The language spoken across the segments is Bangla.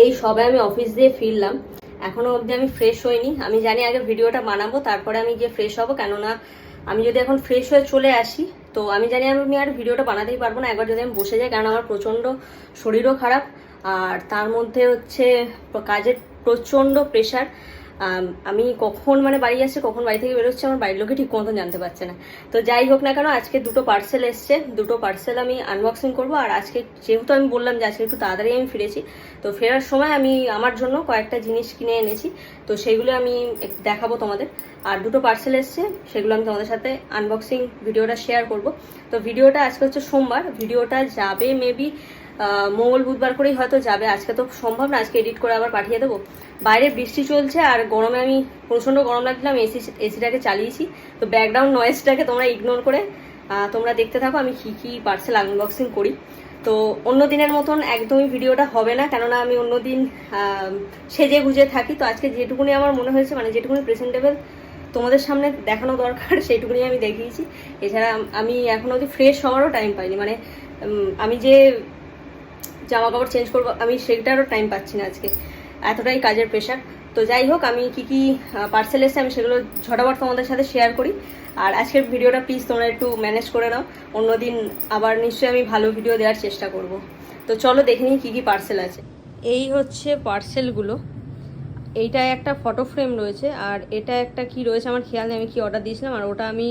এই সবে আমি অফিস দিয়ে ফিরলাম, এখনো অবধি আমি ফ্রেশ হইনি। আমি জানি আগে ভিডিওটা বানাবো, তারপরে আমি গিয়ে ফ্রেশ হবো, কেননা আমি যদি এখন ফ্রেশ হয়ে চলে আসি তো আমি জানি আমি আর ভিডিওটা বানাতেই পারবো না একবার যদি আমি বসে যাই, কারণ আমার প্রচণ্ড শরীরও খারাপ, আর তার মধ্যে হচ্ছে কাজের প্রচণ্ড প্রেশার। আমি কখন মানে বাড়ি আসছে, কখন বাড়ি থেকে বেরোচ্ছে, আমার বাড়ির লোকে ঠিক মতন জানতে পারছে না। তো যাই হোক না কেন, আজকে দুটো পার্সেল এসছে, দুটো পার্সেল আমি আনবক্সিং করব। আর আজকে যেহেতু আমি বললাম যে আজকে একটু তাড়াতাড়ি আমি ফিরেছি, তো ফেরার সময় আমি আমার জন্য কয়েকটা জিনিস কিনে এনেছি, তো সেইগুলো আমি দেখাবো তোমাদের। আর দুটো পার্সেল এসছে, সেগুলো আমি তোমাদের সাথে আনবক্সিং ভিডিওটা শেয়ার করব। তো ভিডিওটা আজকে হচ্ছে সোমবার, ভিডিওটা যাবে মেবি মঙ্গল বুধবার করেই হয়তো যাবে। আজকে তো সম্ভব না, আজকে এডিট করে আবার পাঠিয়ে দেবো। বাইরে বৃষ্টি চলছে আর গরমে আমি প্রচণ্ড গরম লাগছিলাম, এসিটাকে চালিয়েছি। তো ব্যাকগ্রাউন্ড নয়েজটাকে তোমরা ইগনোর করে তোমরা দেখতে থাকো আমি কী কী পার্সেল আনবক্সিং করি। তো অন্য দিনের মতন একদমই ভিডিওটা হবে না, কেননা আমি অন্যদিন সেজে গুজে থাকি। তো আজকে যেটুকুনি আমার মনে হয়েছে, মানে যেটুকুনি প্রেজেন্টেবল তোমাদের সামনে দেখানো দরকার সেইটুকুনি আমি দেখিয়েছি। এছাড়া আমি এখনো অবধি ফ্রেশ হওয়ারও টাইম পাইনি, মানে আমি যে জামা কাপড় চেঞ্জ করবো আমি সেটারও টাইম পাচ্ছি না আজকে, এতটাই কাজের প্রেশার। তো যাই হোক, আমি কি কি পার্সেল এসে আমি সেগুলো ঝটাপট তোমাদের সাথে শেয়ার করি। আর আজকের ভিডিওটা প্লিজ তোমরা একটু ম্যানেজ করে নাও, অন্যদিন আবার নিশ্চয়ই আমি ভালো ভিডিও দেওয়ার চেষ্টা করব। তো চলো দেখে নিই কী কী পার্সেল আছে। এই হচ্ছে পার্সেলগুলো। এইটা একটা ফটো ফ্রেম রয়েছে, আর এটা একটা কি রয়েছে আমার খেয়াল নেই আমি কি অর্ডার দিয়েছিলাম, আর ওটা আমি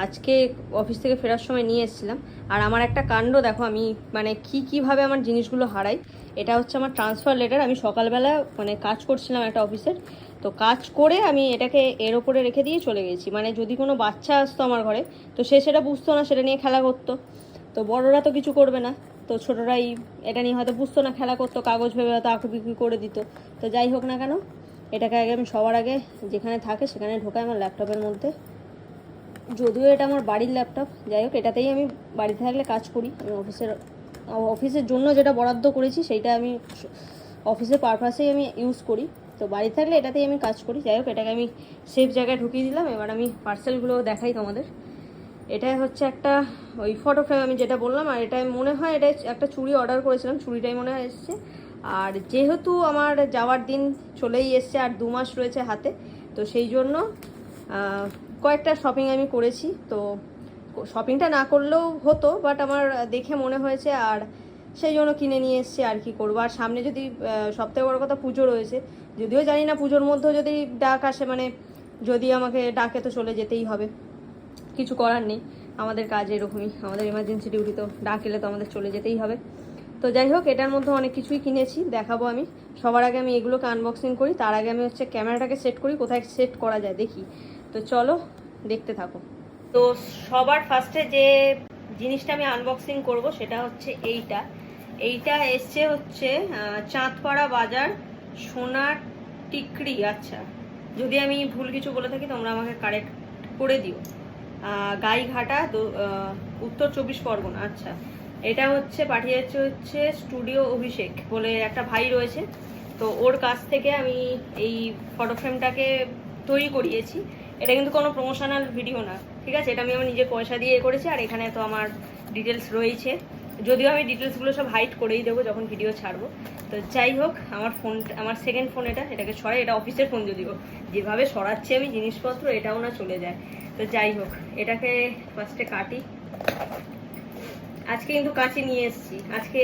আজকে অফিস থেকে ফেরার সময় নিয়ে এসেছিলাম। আর আমার একটা কাণ্ড দেখো, আমি মানে কীভাবে আমার জিনিসগুলো হারাই। এটা হচ্ছে আমার ট্রান্সফার লেটার। আমি সকালবেলা মানে কাজ করছিলাম একটা অফিসের, তো কাজ করে আমি এটাকে এর ওপরে রেখে দিয়ে চলে গেছি। মানে যদি কোনো বাচ্চা আসতো আমার ঘরে, তো সে সেটা বুঝতো না, সেটা নিয়ে খেলা করতো। তো বড়রা তো কিছু করবে না, তো ছোটরাই এটা নিয়ে হয়তো বুঝতো না, খেলা করতো, কাগজ ভেবে হয়তো আঁকুবিকি করে দিত। তো যাই হোক না কেন, এটাকে আগে আমি সবার আগে যেখানে থাকে সেখানে ঢোকাই আমার ল্যাপটপের মধ্যে। যদিও এটা আমার বাড়ির ল্যাপটপ, যাই হোক এটাতেই আমি বাড়িতে থাকলে কাজ করি। আমি অফিসের জন্য যেটা বরাদ্দ করেছি সেইটা আমি অফিসের পারপাসেই আমি ইউজ করি। তো বাড়ি থাকলে এটাতেই আমি কাজ করি। যাই হোক এটাকে আমি সেফ জায়গায় ঢুকিয়ে দিলাম। এবার আমি পার্সেলগুলো দেখাই তোমাদের। এটাই হচ্ছে একটা ওই ফটো ফ্রেম আমি যেটা বললাম, আর এটাই মনে হয় এটা একটা চুড়ি অর্ডার করেছিলাম, চুড়িটাই মনে হয় এসছে। আর যেহেতু আমার যাওয়ার দিন চলেই এসছে আর 2 মাস রয়েছে হাতে, তো সেই জন্য কয়েকটা শপিং আমি করেছি। তো শপিংটা না করলেও হতো, বাট আমার দেখে মনে হয়েছে আর সেই জন্য কিনে নিয়ে এসছে। আর কি করবো, আর সামনে যদি সবথেকে বড় কথা পুজো রয়েছে, যদিও জানি না পুজোর মধ্যেও যদি ডাক আসে, মানে যদি আমাকে ডাকে তো চলে যেতেই হবে, কিছু করার নেই। আমাদের কাজ এরকমই, আমাদের এমার্জেন্সি ডিউটি, তো ডাক এলে তো আমাদের চলে যেতেই হবে। তো যাই হোক এটার মধ্যে অনেক কিছুই কিনেছি, দেখাবো আমি। সবার আগে আমি এগুলোকে আনবক্সিং করি, তার আগে আমি হচ্ছে ক্যামেরাটাকে সেট করি, কোথায় সেট করা যায় দেখি। তো চলো দেখতে থাকো। তো সবার ফার্স্টে যে জিনিসটা আমি আনবক্সিং করব সেটা হচ্ছে এইটা এসছে হচ্ছে চাঁদপাড়া বাজার সোনার টিকরি। আচ্ছা, যদি আমি ভুল কিছু বলে থাকি তোমরা আমাকে কারেক্ট করে দিও। গাইঘাটা উত্তর 24 পরগনা। আচ্ছা, এটা হচ্ছে পাঠিয়েছে হচ্ছে স্টুডিও অভিষেক বলে একটা ভাই রয়েছে, তো ওর কাছ থেকে আমি এই ফটো ফ্রেমটাকে তৈরি করিয়েছি। এটা কিন্তু কোনো প্রমোশনাল ভিডিও না, ঠিক আছে, এটা আমি আমার নিজের পয়সা দিয়ে করেছি। আর এখানে তো আমার ডিটেলস রয়েছে, যদিও আমি ডিটেলসগুলো সব হাইড করেই দেবো যখন ভিডিও ছাড়বো। তো যাই হোক, আমার সেকেন্ড ফোন এটাকে সরাই, এটা অফিসের ফোন, যদিও যেভাবে সরাচ্ছি আমি জিনিসপত্র এটাও না চলে যায়। তো যাই হোক এটাকে ফার্স্টে কাটি। আজকে কিন্তু কাঁচি নিয়ে এসেছি, আজকে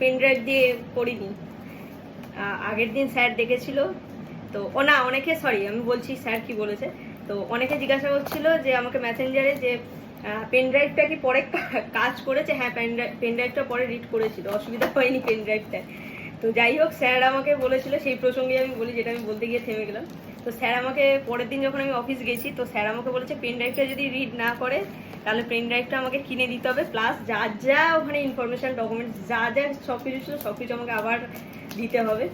পেন ড্রাইভ দিয়ে করিনি। আগের দিন স্যার দেখেছিল, তো না অনেকে, সরি আমি বলছি স্যার কি বলেছে, তো অনেকে জিজ্ঞাসা করছিল যে আমাকে মেসেঞ্জারে যে পেন ড্রাইভটা কি পরে কাজ করেছে। হ্যাঁ, পেন ড্রাইভটা পরে রিড করেছিল, অসুবিধা হয়নি পেন ড্রাইভটা। তো যাই হোক স্যার আমাকে বলেছিল, সেই প্রসঙ্গে আমি বলি যেটা আমি বলতে গিয়ে থেমে গেলাম। তো স্যার আমাকে পরের দিন যখন আমি অফিস গেছি, তো স্যার আমাকে বলেছে পেন ড্রাইভটা যদি রিড না করে তাহলে পেন ড্রাইভটা আমাকে কিনে দিতে হবে, প্লাস যা যা ওখানে ইনফরমেশান ডকুমেন্টস যা যা সব কিছু ছিল সব কিছু আমাকে আবার দিতে হবে।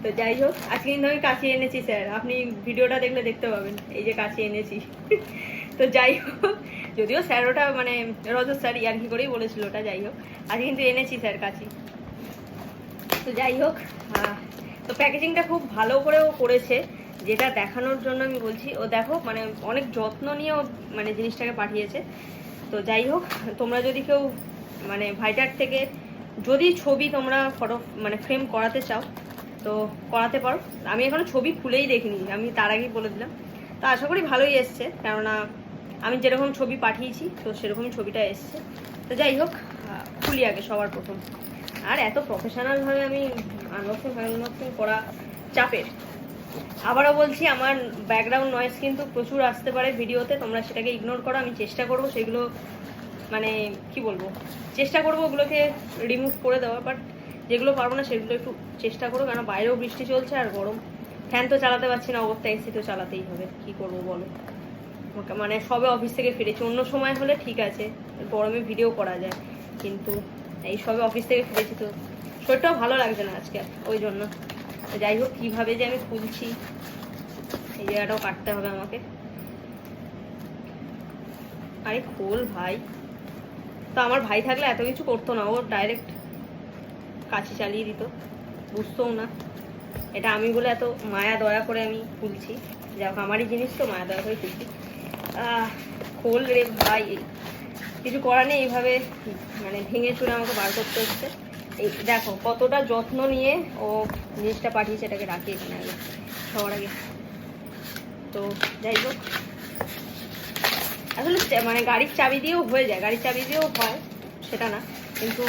তো যাই হোক আজকে কিন্তু আমি কাছে এনেছি স্যার, আপনি ভিডিওটা দেখলে দেখতে পাবেন, এই যে কাছে এনেছি। তো যাই হোক, যদিও স্যার ওটা মানে রজত স্যার ইয়ার্কি করেই বলেছিল ওটা, যাই হোক আজকে কিন্তু এনেছি স্যার কাছে। তো যাই হোক, তো প্যাকেজিংটা খুব ভালো করেও করেছে, যেটা দেখানোর জন্য আমি বলছি। ও দেখো মানে অনেক যত্ন নিয়ে ও মানে জিনিসটাকে পাঠিয়েছে। তো যাই হোক, তোমরা যদি কেউ মানে ভাইটার থেকে যদি ছবি তোমরা ফটো মানে ফ্রেম করাতে চাও, তো করাতে পারো। আমি এখনো ছবি খুলেই দেখিনি, আমি তার আগেই বলে দিলাম। তো আশা করি ভালোই এসছে, কেননা আমি যেরকম ছবি পাঠিয়েছি তো সেরকমই ছবিটা এসছে। তো যাই হোক, খুলি আগে সবার প্রথম। আর এত প্রফেশনালভাবে আমি আনবক্সিং করা চাপের। আবারও বলছি, আমার ব্যাকগ্রাউন্ড নয়েজ কিন্তু প্রচুর আসতে পারে ভিডিওতে, তোমরা সেটাকে ইগনোর করো। আমি চেষ্টা করবো সেগুলো, মানে কি বলবো, চেষ্টা করবো ওগুলোকে রিমুভ করে দেওয়া, বাট যেগুলো পারবো না সেগুলো একটু চেষ্টা করো, কারণ বাইরেও বৃষ্টি চলছে আর গরম। ফ্যান তো চালাতে পারছি না অবস্থা, এসি তো চালাতেই হবে, কি করবো বলো। মানে সবে অফিস থেকে ফিরেছি, অন্য সময় হলে ঠিক আছে, গরমে ভিডিও করা যায়, কিন্তু এই সবে অফিস থেকে ফিরেছি তো শরীরটাও ভালো লাগছে না আজকে, ওই জন্য। যাই হোক, কীভাবে যে আমি খুলছি, এই জায়গাটাও কাটতে হবে আমাকে। আরে খোল ভাই। তো আমার ভাই থাকলে এত কিছু করতো না, ও ডাইরেক্ট কাছে চালিয়ে দিত, বুঝতেও না। এটা আমি বলে এত মায়া দয়া করে আমি খুলছি, যাই হোক আমারই জিনিস তো মায়া দয়া করে খুলছি। খোল রে ভাই, কিছু করার নেই, এইভাবে মানে ভেঙে চুরে আমাকে বার করতে হচ্ছে। এই দেখো কতটা যত্ন নিয়ে ও জিনিসটা পাঠিয়েছে, এটাকে রাখি এখানে আগে সবার আগে। তো যাই হোক, আসলে মানে গাড়ির চাবি দিয়েও হয়ে যায়, গাড়ির চাবি দিয়েও হয়, সেটা না, কিন্তু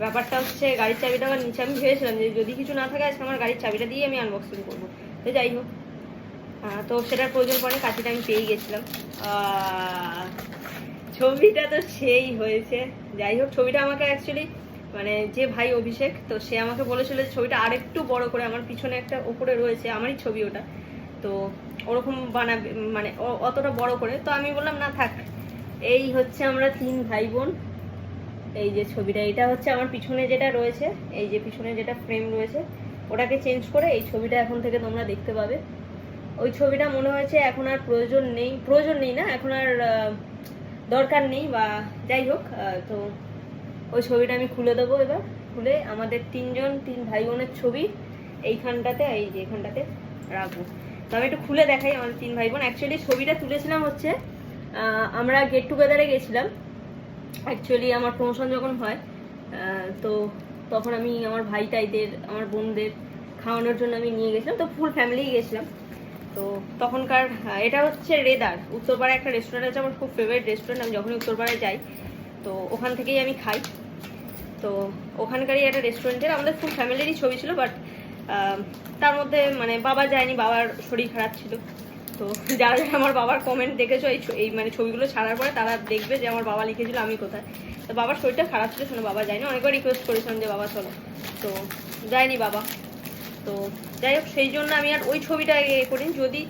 ব্যাপারটা হচ্ছে গাড়ির চাবিটা আমার নিচে। আমি ভেবেছিলাম যে যদি কিছু না থাকে আজকে আমার গাড়ির চাবিটা দিয়ে আমি আনবক্সিং করবো। তো যাই হোক, তো সেটার প্রয়োজন পড়ে, কাঠিটা আমি পেয়ে গেছিলাম। ছবিটা তো সেই হয়েছে। যাই হোক, ছবিটা আমাকে অ্যাকচুয়ালি মানে যে ভাই অভিষেক, তো সে আমাকে বলেছিল যে ছবিটা আরেকটু বড় করে, আমার পিছনে একটা ওপরে রয়েছে আমারই ছবি ওটা, তো ওরকম বানাবে, মানে অতটা বড় করে। তো আমি বললাম না থাক, এই হচ্ছে আমরা 3 ভাই বোন। এই যে ছবিটা, এটা হচ্ছে আমার পিছনে যেটা রয়েছে, এই যে পিছনে যেটা ফ্রেম রয়েছে ওটাকে চেঞ্জ করে এই ছবিটা এখন থেকে তোমরা দেখতে পাবে। ওই ছবিটা মনে হয়েছে এখন আর প্রয়োজন নেই না, এখন আর দরকার নেই, বা যাই হোক। তো ওই ছবিটা আমি খুলে দেবো এবার, খুলে আমাদের 3 ভাই বোনের ছবি এইখানটাতে, এই যে এখানটাতে রাখবো। তো আমি একটু খুলে দেখাই আমাদের 3 ভাই বোন। অ্যাকচুয়ালি ছবিটা তুলেছিলাম হচ্ছে আমরা গেট টুগেদারে গেছিলাম। অ্যাকচুয়ালি আমার প্রমোশন যখন হয় তো তখন আমি আমার ভাই টাইদের, আমার বোনদের খাওয়ানোর জন্য আমি নিয়ে গেছিলাম, তো ফুল ফ্যামিলি গেছিলাম। তো তখনকার এটা হচ্ছে রেদার, উত্তরপাড়ায় একটা রেস্টুরেন্ট আছে, আমার খুব ফেভারিট রেস্টুরেন্ট। আমি যখনই উত্তরপাড়ায় যাই তো ওখান থেকেই আমি খাই। তো ওখানকারই একটা রেস্টুরেন্টের আমাদের ফুল ফ্যামিলিরই ছবি ছিল, বাট তার মধ্যে মানে বাবা যায়নি, বাবার শরীর খারাপ ছিল। তো যারা যারা আমার বাবার কমেন্ট দেখেছো এই মানে ছবিগুলো ছাড়ার পরে, তারা দেখবে যে আমার বাবা লিখেছিল আমি কোথায়। তো বাবার শরীরটা খারাপ ছিল, শোনো বাবা যায়নি, অনেকবার রিকোয়েস্ট করেছিলাম যে বাবা চলো, তো যায়নি বাবা। তো যাই হোক, সেই জন্য আমি আর ওই ছবিটা করি, যদি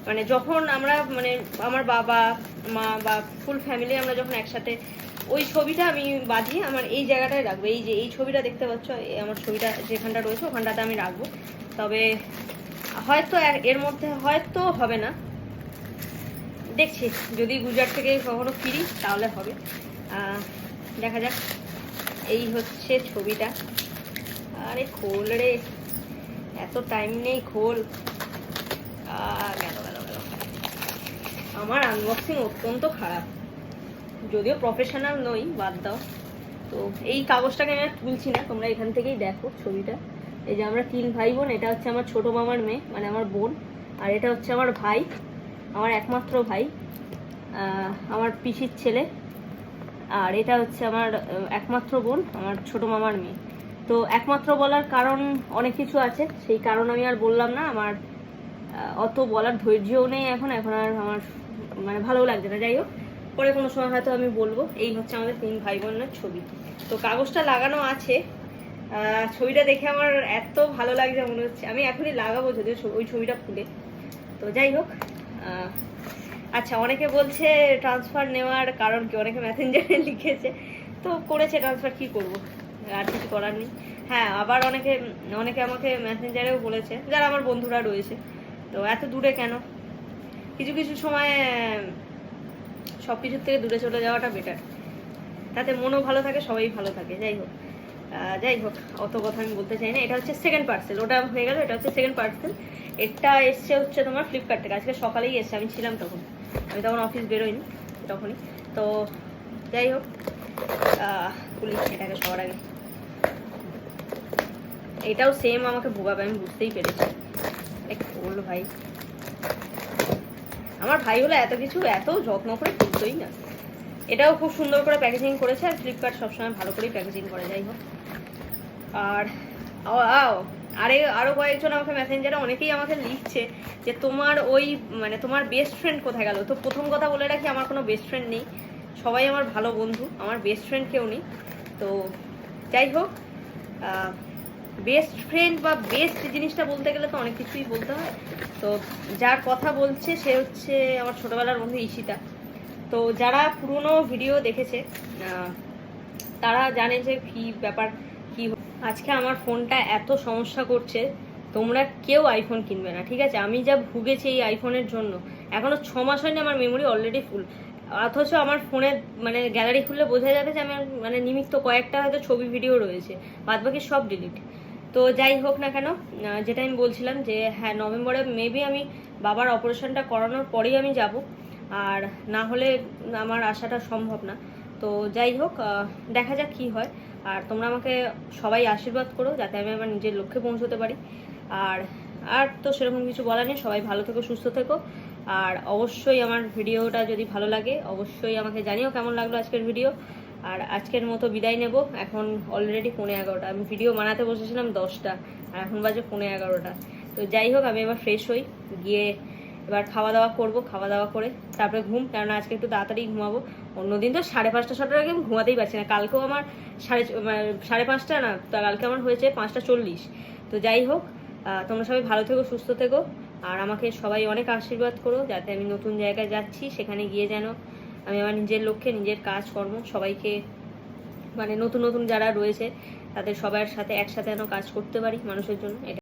মানে যখন আমরা মানে আমার বাবা মা বা ফুল ফ্যামিলি আমরা যখন একসাথে, ওই ছবিটা আমি বাঁধিয়ে আমার এই জায়গাটায় রাখবো। এই যে এই ছবিটা দেখতে পাচ্ছ, আমার ছবিটা যেখানটা রয়েছে ওখানটাতে আমি রাখবো। তবে হয়তো এর মধ্যে হয়তো হবে না, দেখছি যদি গুজরাট থেকে কখনো ফিরি তাহলে হবে, দেখা যাক। এই হচ্ছে ছবিটা। আরে খোল রে, এত টাইম নেই, খোল। গেল গেল গেল। আমার আনবক্সিং অত্যন্ত খারাপ, যদিও প্রফেশনাল নই, বাদ দাও। তো এই কাগজটাকে আমি আর তুলছি না, তোমরা এখান থেকেই দেখো ছবিটা। এই যে আমরা 3 ভাই বোন, এটা হচ্ছে আমার ছোট মামার মেয়ে মানে আমার বোন, আর এটা হচ্ছে আমার ভাই, আমার একমাত্র ভাই, আমার পিসির ছেলে, আর এটা হচ্ছে আমার একমাত্র বোন, আমার ছোট মামার মেয়ে। তো একমাত্র বলার কারণ অনেক কিছু আছে, সেই কারণ আমি আর বললাম না, আমার অত বলার ধৈর্যও নেই এখন আর আমার মানে ভালোও লাগছে না। যাই হোক, পরে কোনো সময় হয়তো আমি বলবো। এই হচ্ছে আমাদের 3 ভাই বোনের ছবি। তো কাগজটা লাগানো আছে, ছবিটা দেখে আমার এত ভালো লাগছে, মনে হচ্ছে আমি এখনই লাগাবো যদিও ওই ছবিটা খুলে। তো যাই হোক, আচ্ছা, অনেকে বলছে ট্রান্সফার নেওয়ার কারণ কি, অনেকে মেসেঞ্জারে লিখেছে, তো করেছে ট্রান্সফার, কি করব, আর কিছু করার নেই। হ্যাঁ, আবার অনেকে আমাকে মেসেঞ্জারেও বলেছে, যারা আমার বন্ধুরা রয়েছে, তো এত দূরে কেন, কিছু কিছু সময় সব কিছুর থেকে দূরে চলে যাওয়াটা বেটার, তাতে মনও ভালো থাকে, সবাই ভালো থাকে। যাই হোক অত কথা আমি বলতে চাই না। এটা হচ্ছে সেকেন্ড পার্সেল, ওটা হয়ে গেল, এটা হচ্ছে সেকেন্ড পার্সেল। এটা এসছে হচ্ছে তোমার ফ্লিপকার্ট থেকে, আজকে সকালেই এসছে, আমি ছিলাম তখন, আমি তখন অফিস বেরোইনি তখনই। তো যাই হোক, খুলি এটাকে সবার আগে। এটাও সেম আমাকে ভোগাবে, আমি বুঝতেই পেরেছি। বললো ভাই, আমার ভাই হলো এত কিছু এত যত্ন করে তুলতোই না। এটাও খুব সুন্দর করে প্যাকেজিং করেছে, আর ফ্লিপকার্ট সবসময় ভালো করেই প্যাকেজিং করে, যাই হোক। আর আরো কয়েকজন আমাকে মেসেঞ্জারে অনেকেই আমাকে লিখছে যে তোমার ওই মানে তোমার বেস্ট ফ্রেন্ড কোথায় গেল। তো প্রথম কথা বলে রাখি, আমার কোনো বেস্ট ফ্রেন্ড নেই, সবাই আমার ভালো বন্ধু, আমার বেস্ট ফ্রেন্ড কেউ নেই। তো যাই হোক, বেস্ট ফ্রেন্ড বা বেস্ট জিনিসটা বলতে গেলে তো অনেক কিছুই বলতে হয়। তো যার কথা বলছে সে হচ্ছে আমার ছোটবেলার বন্ধু ঈশিতা। তো যারা পুরনো ভিডিও দেখেছে তারা জানে যে কি ব্যাপার কি। আজকে আমার ফোনটা এত সমস্যা করছে, তোমরা কেউ আইফোন কিনবে না, ঠিক আছে? আমি যা ভুগেছি এই আইফোনের জন্য, এখনো 6 মাস হয়নি, আমার মেমোরি অলরেডি ফুল। অথচ আমার ফোনের মানে গ্যালারি খুললে বোঝা যাবে যে আমার মানে নিমিত্ত কয়েকটা হয়তো ছবি ভিডিও রয়েছে, বাদ বাকি সব ডিলিট। তো যাই হোক না কেন, যেটা আমি বলছিলাম যে হ্যাঁ, নভেম্বরে মেবি আমি বাবার অপারেশনটা করানোর পরেই আমি যাব, আর না হলে আমার আসাটা সম্ভব না। তো যাই হোক, দেখা যাক কি হয়। আর তোমরা আমাকে সবাই আশীর্বাদ করো যাতে আমি আমার নিজের লক্ষ্যে পৌঁছতে পারি। আর তো সেরকম কিছু বলার নেই, সবাই ভালো থেকো, সুস্থ থেকো। আর অবশ্যই আমার ভিডিওটা যদি ভালো লাগে অবশ্যই আমাকে জানিও কেমন লাগলো আজকের ভিডিও। আর আজকের মতো বিদায় নেব, এখন অলরেডি 11:30। আমি ভিডিও বানাতে বসেছিলাম 10টা, আর এখন বাজে 11:30। তো যাই হোক, আমি এবার ফ্রেশ হই, গিয়ে এবার খাওয়া দাওয়া করবো, খাওয়া দাওয়া করে তারপরে ঘুম, কেননা আজকে একটু তাড়াতাড়ি ঘুমাবো। অন্যদিন তো 5:30 6টার আগে আমি ঘুমাতেই পারছি না, কালকেও আমার 5:30 না, কালকে আমার হয়েছে 5:40। তো যাই হোক, তোমরা সবাই ভালো থেকো, সুস্থ থেকো, আর আমাকে সবাই অনেক আশীর্বাদ করো যাতে আমি নতুন জায়গায় যাচ্ছি সেখানে গিয়ে যেন আমি আমার নিজের লক্ষ্যে নিজের কাজকর্ম সবাইকে মানে নতুন নতুন যারা রয়েছে তাদের সবার সাথে একসাথে যেন কাজ করতে পারি মানুষের জন্য। এটা